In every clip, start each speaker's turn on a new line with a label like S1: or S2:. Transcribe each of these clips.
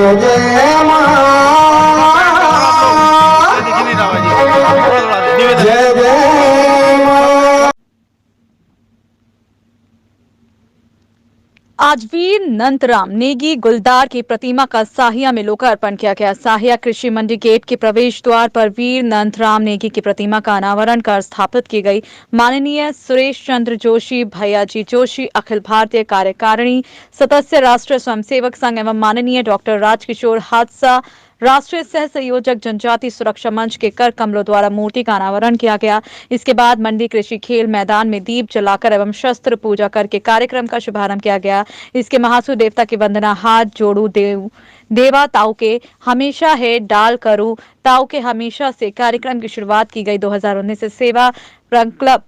S1: जय जय मां जय जय मां।
S2: आज वीर नंदराम नेगी गुलदार की प्रतिमा का साहिया में लोकार्पण किया गया। साहिया कृषि मंडी गेट के प्रवेश द्वार पर वीर नंदराम नेगी की प्रतिमा का अनावरण कर स्थापित की गई। माननीय सुरेश चंद्र जोशी, भैयाजी जोशी, अखिल भारतीय कार्यकारिणी सदस्य, राष्ट्रीय स्वयंसेवक संघ एवं माननीय डॉक्टर राजकिशोर हादसा, राष्ट्रीय सह संयोजक जनजाति सुरक्षा मंच के कर कमलों द्वारा मूर्ति का अनावरण किया गया। इसके बाद मंडी कृषि खेल मैदान में दीप जलाकर एवं शस्त्र पूजा करके कार्यक्रम का शुभारंभ किया गया। इसके महासु देवता की वंदना, हाथ जोड़ू देवा ताऊ के हमेशा है डाल करू ताऊ के हमेशा से कार्यक्रम की शुरुआत की गई। 2019 से सेवा क्लब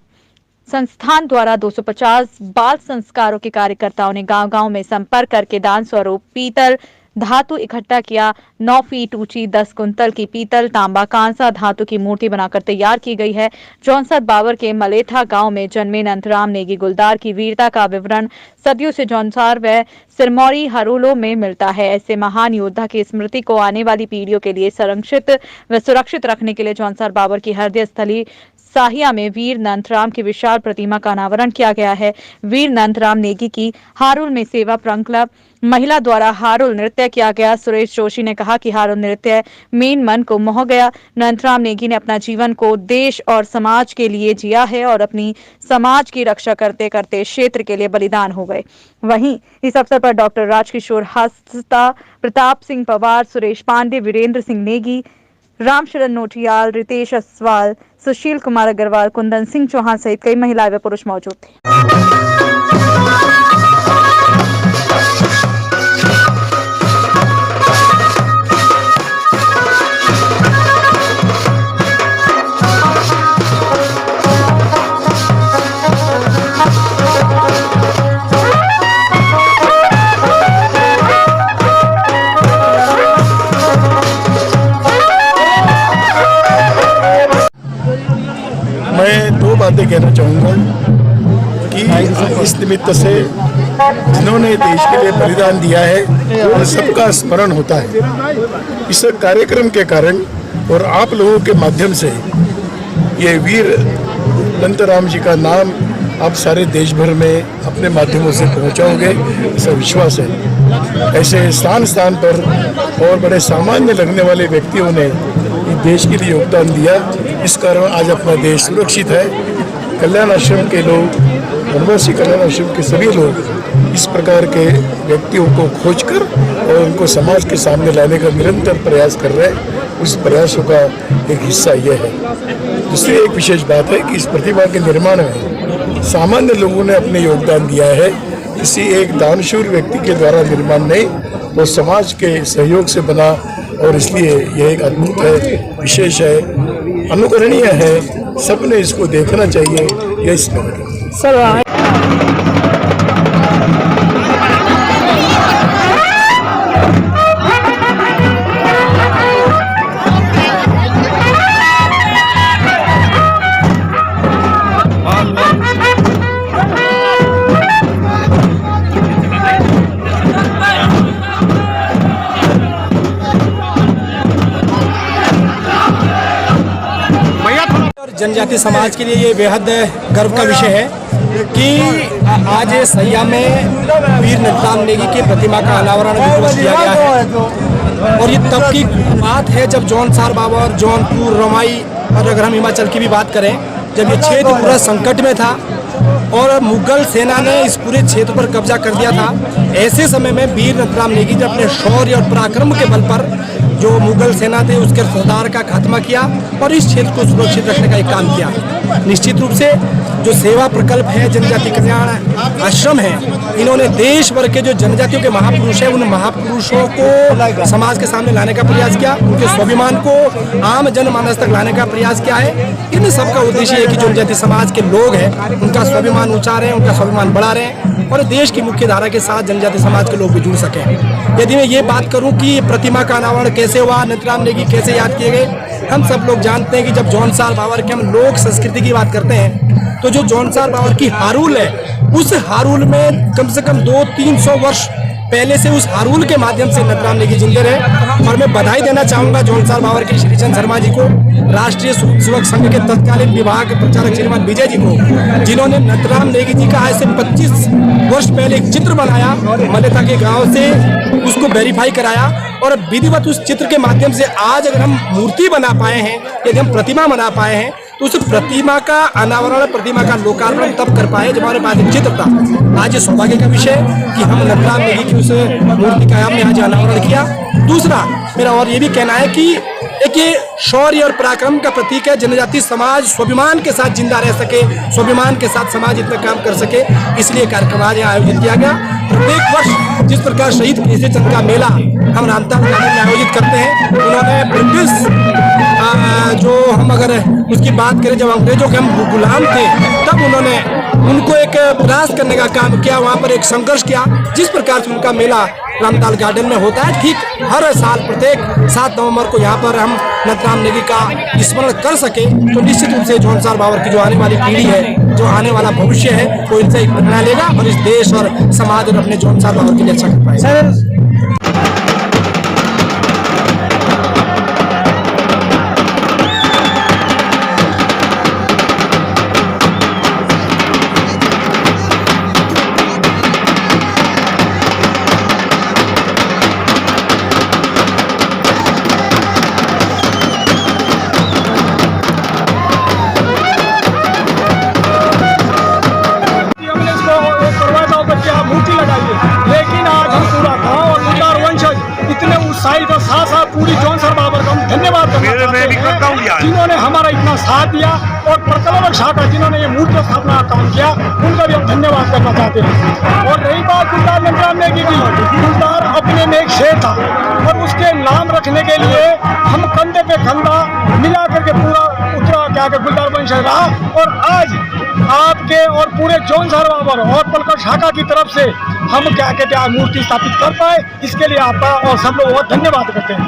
S2: संस्थान द्वारा 250 बाल संस्कारों के कार्यकर्ताओं ने गांव-गांव में संपर्क करके दान स्वरूप पीतल धातु इकट्ठा किया। 9 फीट ऊंची 10 कुंतल की पीतल, तांबा, कांसा धातु की मूर्ति बनाकर तैयार की गई है। जौनसर बाबर के मलेठा गांव में जन्मे नंदराम नेगी गुलदार की वीरता का विवरण सदियों से जौनसार व सिरमौरी हरोलों में मिलता है। ऐसे महान योद्धा की स्मृति को आने वाली पीढ़ियों के लिए संरक्षित व सुरक्षित रखने के लिए जौनसर बाबर की हृदय स्थली साहिया में वीर नंदराम की विशाल प्रतिमा का अनावरण किया गया है। वीर नंदराम नेगी की हारुल में सेवा क्लब महिला द्वारा हारुल नृत्य किया गया। सुरेश जोशी ने कहा कि हारुल नृत्य मेन मन को मोह गया। नंदराम नेगी ने अपना जीवन को देश और समाज के लिए जिया है और अपनी समाज की रक्षा करते करते क्षेत्र के लिए बलिदान हो गए। वहीं इस अवसर पर डॉक्टर राजकिशोर हादसा, प्रताप सिंह पवार, सुरेश पांडे, वीरेंद्र सिंह नेगी, रामशरण नोटियाल, रितेश असवाल, सुशील कुमार अग्रवाल, कुंदन सिंह चौहान सहित कई महिलाएं व पुरुष मौजूद थे।
S3: मैं दो बातें कहना चाहूँगा कि इस निमित्त से जिन्होंने देश के लिए बलिदान दिया है उन सबका स्मरण होता है। इस कार्यक्रम के कारण और आप लोगों के माध्यम से ये वीर नंदराम जी का नाम आप सारे देश भर में अपने माध्यमों से पहुँचाओगे, ऐसा विश्वास है। ऐसे स्थान स्थान पर और बड़े सामान्य लगने वाले व्यक्तियों ने देश के लिए योगदान दिया। इस कारण आज अपना देश सुरक्षित है। कल्याण आश्रम के लोग, वनवासी कल्याण आश्रम के सभी लोग इस प्रकार के व्यक्तियों को खोजकर और उनको समाज के सामने लाने का निरंतर प्रयास कर रहे हैं। उस प्रयासों का एक हिस्सा यह है। दूसरी एक विशेष बात है कि इस प्रतिमा के निर्माण में सामान्य लोगों ने अपने योगदान दिया है। किसी एक दानशूर व्यक्ति के द्वारा निर्माण नहीं, वो समाज के सहयोग से बना और इसलिए यह एक अद्भुत है, विशेष है, अनुकरणीय है। सबने इसको देखना चाहिए। यह सर
S4: जनजाति समाज के लिए ये बेहद गर्व का विषय है कि आज सैया में वीर नंदराम नेगी की प्रतिमा का अनावरण किया गया है। और ये तब की बात है जब जौनसार बाबर, जौनपुर, रमाई और अगर हम हिमाचल की भी बात करें, जब ये क्षेत्र पूरा संकट में था और मुगल सेना ने इस पूरे क्षेत्र पर कब्जा कर दिया था। ऐसे समय में वीर नंदराम नेगी ने अपने शौर्य और पराक्रम के बल पर जो मुगल सेना थे उसके सरदार का खात्मा किया और इस क्षेत्र को सुरक्षित रखने का एक काम किया। निश्चित रूप से जो सेवा प्रकल्प है, जनजाति कल्याण आश्रम है, इन्होंने देश भर के जो जनजातियों के महापुरुष हैं उन महापुरुषों को समाज के सामने लाने का प्रयास किया, उनके स्वाभिमान को आम जनमानस तक लाने का प्रयास किया है। इन सबका उद्देश्य है कि जो जनजाति समाज के लोग हैं उनका स्वाभिमान ऊंचा रहे, उनका स्वाभिमान बढ़ा रहे और देश की मुख्य धारा के साथ जनजाति समाज के लोग भी जुड़ सकें। यदि मैं ये बात करूं कि प्रतिमा का अनावरण कैसे हुआ, नंदराम नेगी कैसे याद किए गए, हम सब लोग जानते हैं कि जब जौनसार बाबर के हम लोक संस्कृति की बात करते हैं तो जो जौनसार बाबर की हारुल है, उस हारुल में कम से कम 200-300 वर्ष पहले से उस हारून के माध्यम से नथुराम नेगी जिंदे रहे। और मैं बधाई देना चाहूँगा जौनसार बावर के श्रीचंद शर्मा जी को, राष्ट्रीय स्वयं सेवक संघ के तत्कालीन विभाग के प्रचारक श्रीमान विजय जी को, जिन्होंने नथुराम नेगी जी का आज से 25 वर्ष पहले एक चित्र बनाया, मलेता के गांव से उसको वेरीफाई कराया और विधिवत उस चित्र के माध्यम से आज अगर हम मूर्ति बना पाए हैं, यदि हम प्रतिमा बना पाए हैं, तो उस प्रतिमा का अनावरण, प्रतिमा का लोकार्पण तब कर पाए जब हमारे पास एक चित्र था। आज ये सौभाग्य का विषय है कि हम नथुराम नेगी की उस मूर्ति का हमने आज अनावरण किया। दूसरा मेरा और ये भी कहना है कि एक ये शौर्य और पराक्रम का प्रतीक है। जनजाति समाज स्वाभिमान के साथ जिंदा रह सके, स्वाभिमान के साथ समाज इतना काम कर सके, इसलिए कार्यक्रम आज यहाँ आयोजित किया गया। प्रत्येक वर्ष जिस प्रकार शहीद केसरी चंद का मेला हम रामताल गार्डन में आयोजित करते हैं, उन्होंने ब्रिटिश जो हम अगर उसकी बात करें, जब अंग्रेजों के हम गुलाम थे तब उन्होंने उनको एक विरासत करने का काम किया, वहाँ पर एक संघर्ष किया। जिस प्रकार से उनका मेला रामताल गार्डन में होता है, ठीक हर साल प्रत्येक 7 नवंबर को यहाँ पर हम नथुराम नेगी का स्मरण कर सके, तो निश्चित रूप से जौनसार बावर की जो आने वाली पीढ़ी है, जो आने वाला भविष्य है, वो इनसे एक प्रेरणा लेगा और इस देश और समाज और अपने जौनसार बावर के लिए अच्छा कर पाएगा।
S5: उत्साहित साथ साथ पूरी जौनसार बावर का हम धन्यवाद करना चाहते हैं, जिन्होंने हमारा इतना साथ दिया और प्रकल्प शाखा जिन्होंने ये मूर्ति स्थापना का काम किया, उनका भी हम धन्यवाद करना चाहते हैं। और रही बात गुलदार नथुराम नेगी की, गुलदार अपने में एक शेर था और उसके नाम रखने के लिए हम कंधे पे कंधा मिला करके पूरा उतरा क्या के गुलदार वंश रहा। और आज आपके और पूरे जौनसार बावर और पलकट शाखा की तरफ से हम क्या कहते हैं मूर्ति स्थापित कर पाए, इसके लिए आपका और सब लोग बहुत धन्यवाद करते हैं।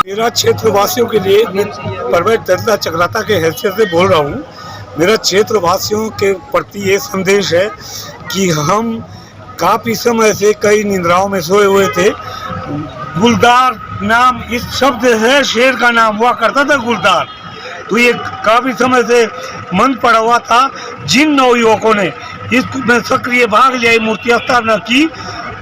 S3: मेरा क्षेत्रवासियों के लिए, मैं परवेज दत्ता चक्राता के हैसियत से बोल रहा हूँ, मेरा क्षेत्रवासियों के प्रति ये संदेश है कि हम काफ़ी समय से कई निंद्राओं में सोए हुए थे। गुलदार नाम इस शब्द है, शेर का नाम हुआ करता था गुलदार, तो ये काफ़ी समय से मन पड़ा हुआ था। जिन नवयुवकों ने इसमें सक्रिय भाग लिया, मूर्ति स्थापना की,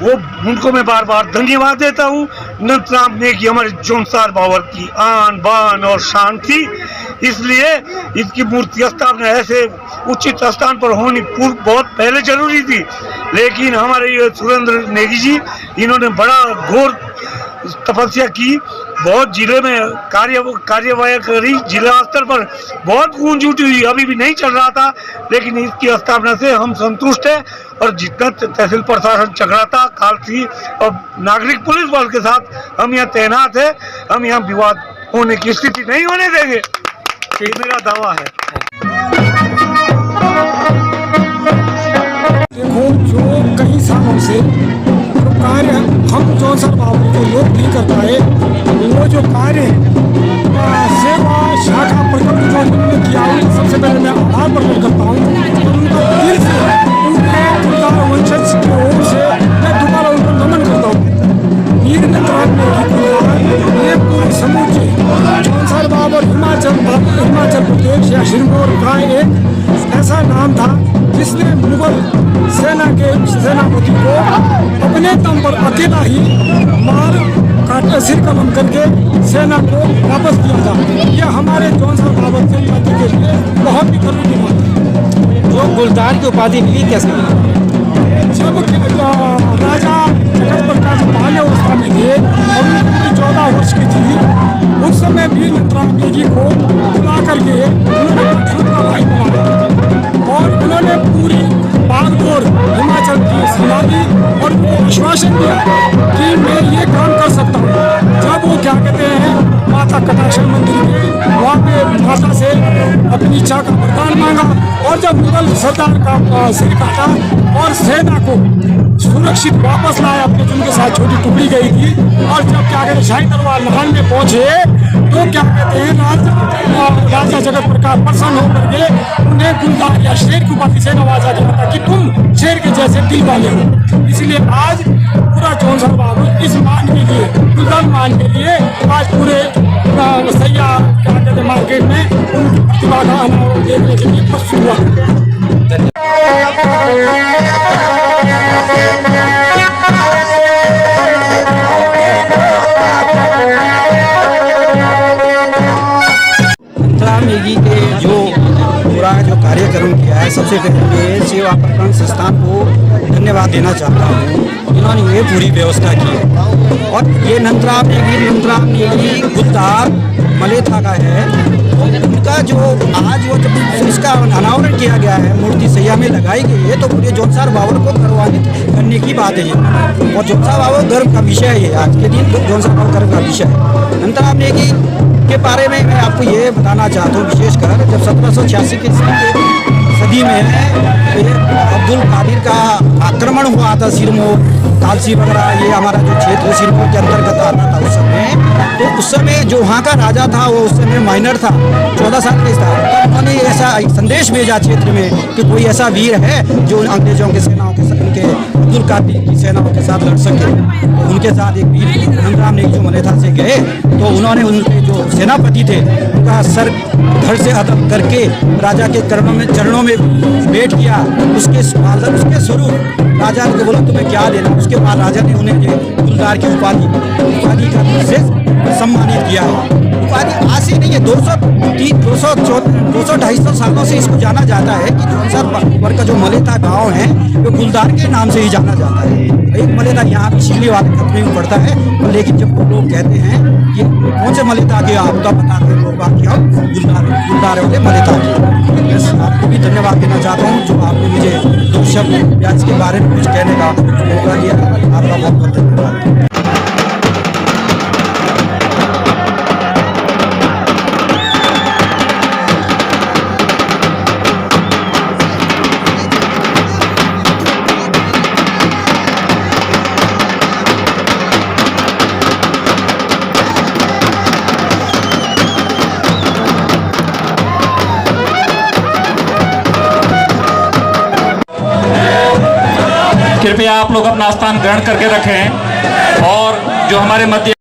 S3: वो उनको मैं बार बार धन्यवाद देता हूँ। नथुराम नेगी हमारे जौनसार बावर की आन बान और शान थी, इसलिए इसकी मूर्ति स्थापना ऐसे उचित स्थान पर होनी बहुत पहले जरूरी थी। लेकिन हमारे ये सुरेंद्र नेगी जी, इन्होंने बड़ा घोर तपस्या की, बहुत जिले में कार्यवाही करी, जिला स्तर पर बहुत गूंज उठी हुई, अभी भी नहीं चल रहा था, लेकिन इसकी स्थापना से हम संतुष्ट हैं। और जितना तहसील प्रशासन चक्राता, कालसी और नागरिक पुलिस बल के साथ हम यहाँ तैनात है, हम यहाँ विवाद होने की स्थिति नहीं होने देंगे, ये मेरा दावा है।
S5: देखो, जो कई सालों से कार्य हम जौनसार बावर को लोग नहीं कर पाए, वो जो कार्य सेवा शाखा प्रकल्प जो उन्होंने किया, सबसे पहले मैं आभार प्रकट करता हूँ। उनका दिल से, उनके गुलदार वंशज की ओर से मैं दोबारा उनको नमन करता हूँ। वीर नथुराम नेगी ये पूरे समूचे जौनसार बावर हिमाचल प्रदेश या सिरमौर का एक ऐसा नाम था जिसने मुगल पर सेना के सेनापति को अपने दम पर अकेला ही मार काट सिर कलम करके सेना को वापस किया था। यह हमारे जौनसर बाबर के लिए बहुत ही गर्व की बात है।
S4: जो गुलदार की उपाधि मिली कैसे मिली?
S5: जब राजा जगत प्रकाश पहले अवस्था में थे और उनकी 14 वर्ष की थी, उस समय वीर नंदराम नेगी को बुला करके उन्होंने पठान का भाई बनाया और उन्होंने पूरी बागडोर हिमाचल की संभाली और उनको आश्वासन दिया कि मैं ये काम कर सकता हूँ। जब वो क्या कहते हैं माता कटाक्षर मंदिर में वहाँ पे माता से अपनी इच्छा का वरदान मांगा और जब मुगल सरदार का सिर काटा और सेना को सुरक्षित वापस लाया अपने जिनके साथ छोटी टुकड़ी गई थी, और जब क्या कहते हैं शाही दरबार नाहन में पहुंचे तो क्या कहते हैं राजा जगत प्रकाश प्रसन्न होकर के उन्हें गुलदार या शेर की उपाधि से नवाजा गया था कि तुम शेर के जैसे दिल वाले हो। इसलिए आज पूरा जौनसर बाबर इस मान के लिए, गुलदार मान के लिए आज पूरे सैया क्या कहते हैं मार्केट में उनकी प्रतिभा का अनावरण देखने के लिए प्रस्तुत हुआ।
S6: नंदराम नेगी के जो पूरा जो कार्यक्रम किया है, सबसे पहले सेवा प्रकरण संस्थान को धन्यवाद देना चाहता हूँ। इन्होंने ये पूरी व्यवस्था की है और ये नंदराम नेगी गुलदार मलेथा का है। तो उनका जो आज वो जब इसका अनावरण किया गया है, मूर्ति सैया में लगाई गई है, तो पूरे जौनसर बाबर को गौरवान्वित करने की बात है ये। और जौनसर बाबर गर्व का विषय है ये, आज के दिन जौनसर बाबर गर्व का विषय है। नंदराम नेगी के बारे में मैं आपको ये बताना चाहता हूँ, विशेषकर जब 1786 की सदी में अब्दुल कादिर का आक्रमण हुआ था सिरमौर, कालसी वगैरह, ये हमारा जो क्षेत्र सिरमौर के अंतर्गत आता था उस समय, तो उस समय जो वहाँ का राजा था वो उस समय माइनर था, 14 साल का था। तो उन्होंने ऐसा एक संदेश भेजा क्षेत्र में कि कोई ऐसा वीर है जो अंग्रेजों के सेनाओं के उनके अब्दुल कादिर की सेनाओं के साथ लड़ सके। तो उनके साथ एक वीर नंदराम नेगी जो मलेथा से गए, तो उन्होंने उनके जो सेनापति थे उनका सर धड़ से अदब करके राजा के चरणों में भेंट किया। उसके स्वरूप राजा ने बोला तुम्हें क्या देना। उसके बाद राजा ने उन्हें गुलदार की उपाधि का विशेष सम्मानित किया है। उपाधि आज से नहीं है, 200-250 सालों से इसको जाना जाता है कि जौनसर बाबर का जो मलेथा गांव है वो गुलदार के नाम से ही जाना जाता है। एक मलेथा यहाँ पे शिकली वाले खत में पड़ता है, लेकिन जब लोग कहते हैं कि कौन से मलेथा के, आप तो बताते हैं लोग कि हम गुलदार वाले मलेथा के। आपको भी धन्यवाद देना चाहता हूँ जो आपने मुझे 2 शब्द ब्याज के बारे में कुछ कहने का मौका दिया। आपका बहुत बहुत धन्यवाद।
S7: कृपया आप लोग अपना स्थान ग्रहण करके रखें और जो हमारे मध्य